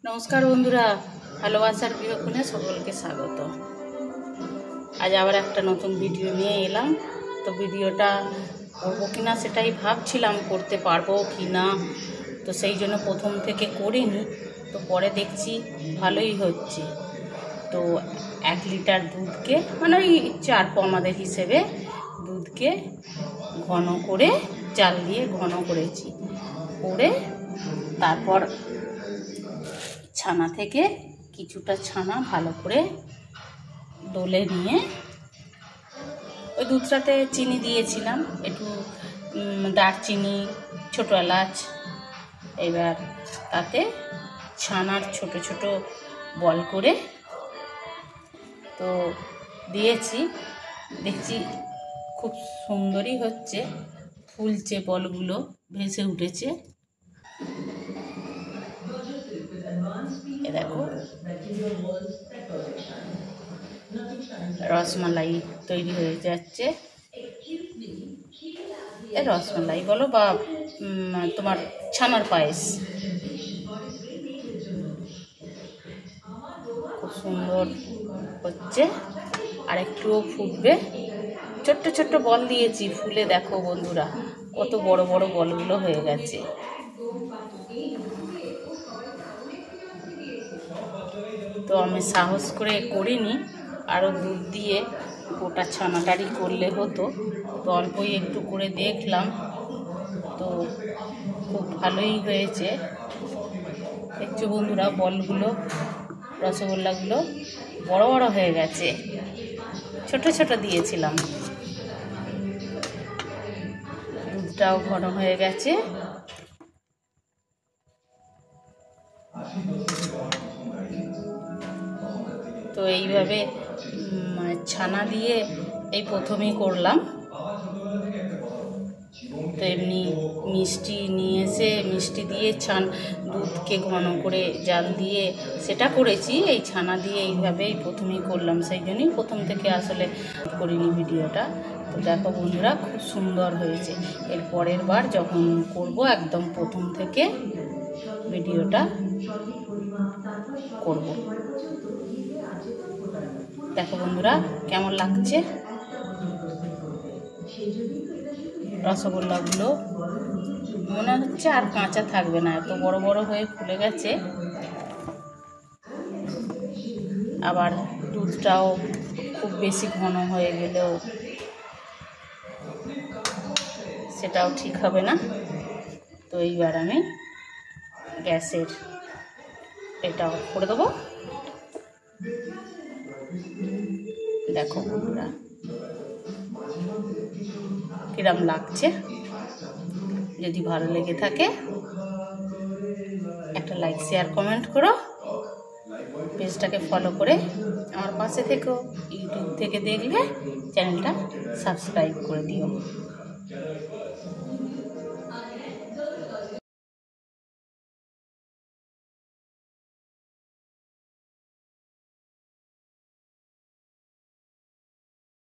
নমস্কার বন্ধুরা, ভালোবাসার বিয়োগনে সকলকে স্বাগত। আজ আবার একটা নতুন ভিডিও নিয়ে এলাম। তো ভিডিওটা করবো কিনা সেটাই ভাবছিলাম, করতে পারবো কি না। তো সেই জন্য প্রথম থেকে করিনি, তো পরে দেখছি ভালোই হচ্ছে। তো 1 লিটার দুধকে মানে ওই 4 পো আমাদের হিসেবে দুধকে ঘন করে জাল দিয়ে ঘন করেছি, করে তারপর ছানা থেকে কিছুটা ছানা ভালো করে ডলে নিয়ে ওই দুধটাতে চিনি দিয়েছিলাম, একটু দারচিনি, ছোটো এলাচ। এবার তাতে ছানার ছোট ছোট বল করে তো দিয়েছি। দেখছি খুব সুন্দরই হচ্ছে, ফুলছে, বলগুলো ভেসে উঠেছে। দেখো রসমালাই তৈরি হয়ে যাচ্ছে। রসমালাই বলো বা তোমার ছানার পায়েস, খুব সুন্দর হচ্ছে। আর একটুও ফুটবে। ছোট্ট ছোট্ট বল দিয়েছি, ফুলে দেখো বন্ধুরা কত বড় বড় বলগুলো হয়ে গেছে। তো আমি সাহস করে করিনি, আরও দুধ দিয়ে গোটা ছানাটারি করলে হতো। তো অল্পই একটু করে দেখলাম, তো খুব ভালোই হয়েছে। দেখছো বন্ধুরা, বলগুলো, রসগোল্লাগুলো বড় বড় হয়ে গেছে। ছোট ছোট দিয়েছিলাম, দুধটাও ঘন হয়ে গেছে। তো এইভাবে ছানা দিয়ে এই প্রথমেই করলাম। তো এমনি মিষ্টি নিয়ে এসে মিষ্টি দিয়ে দুধকে ঘন করে জাল দিয়ে সেটা করেছি। এই ছানা দিয়ে এইভাবেই প্রথমেই করলাম, সেই জন্যই প্রথম থেকে আসলে করিনি ভিডিওটা। তো দেখো বন্ধুরা, খুব সুন্দর হয়েছে। এর পরের বার যখন করব একদম প্রথম থেকে ভিডিওটা করব। দেখো বন্ধুরা কেমন লাগছে রসগোল্লাগুলো। মনে হচ্ছে আর কাঁচা থাকবে না, এত বড় বড় হয়ে ফুলে গেছে। আবার দুধটাও খুব বেশি ঘন হয়ে গেলেও সেটাও ঠিক হবে না। তো এইবার আমি গ্যাসের এটা অফ করে দেবো। দেখো বন্ধুরা কিরম লাগছে। যদি ভালো লেগে থাকে একটা লাইক, শেয়ার, কমেন্ট করো। পেজটাকে ফলো করে আমার পাশে থেকো। ইউটিউব থেকে দেখলে চ্যানেলটা সাবস্ক্রাইব করে দিও।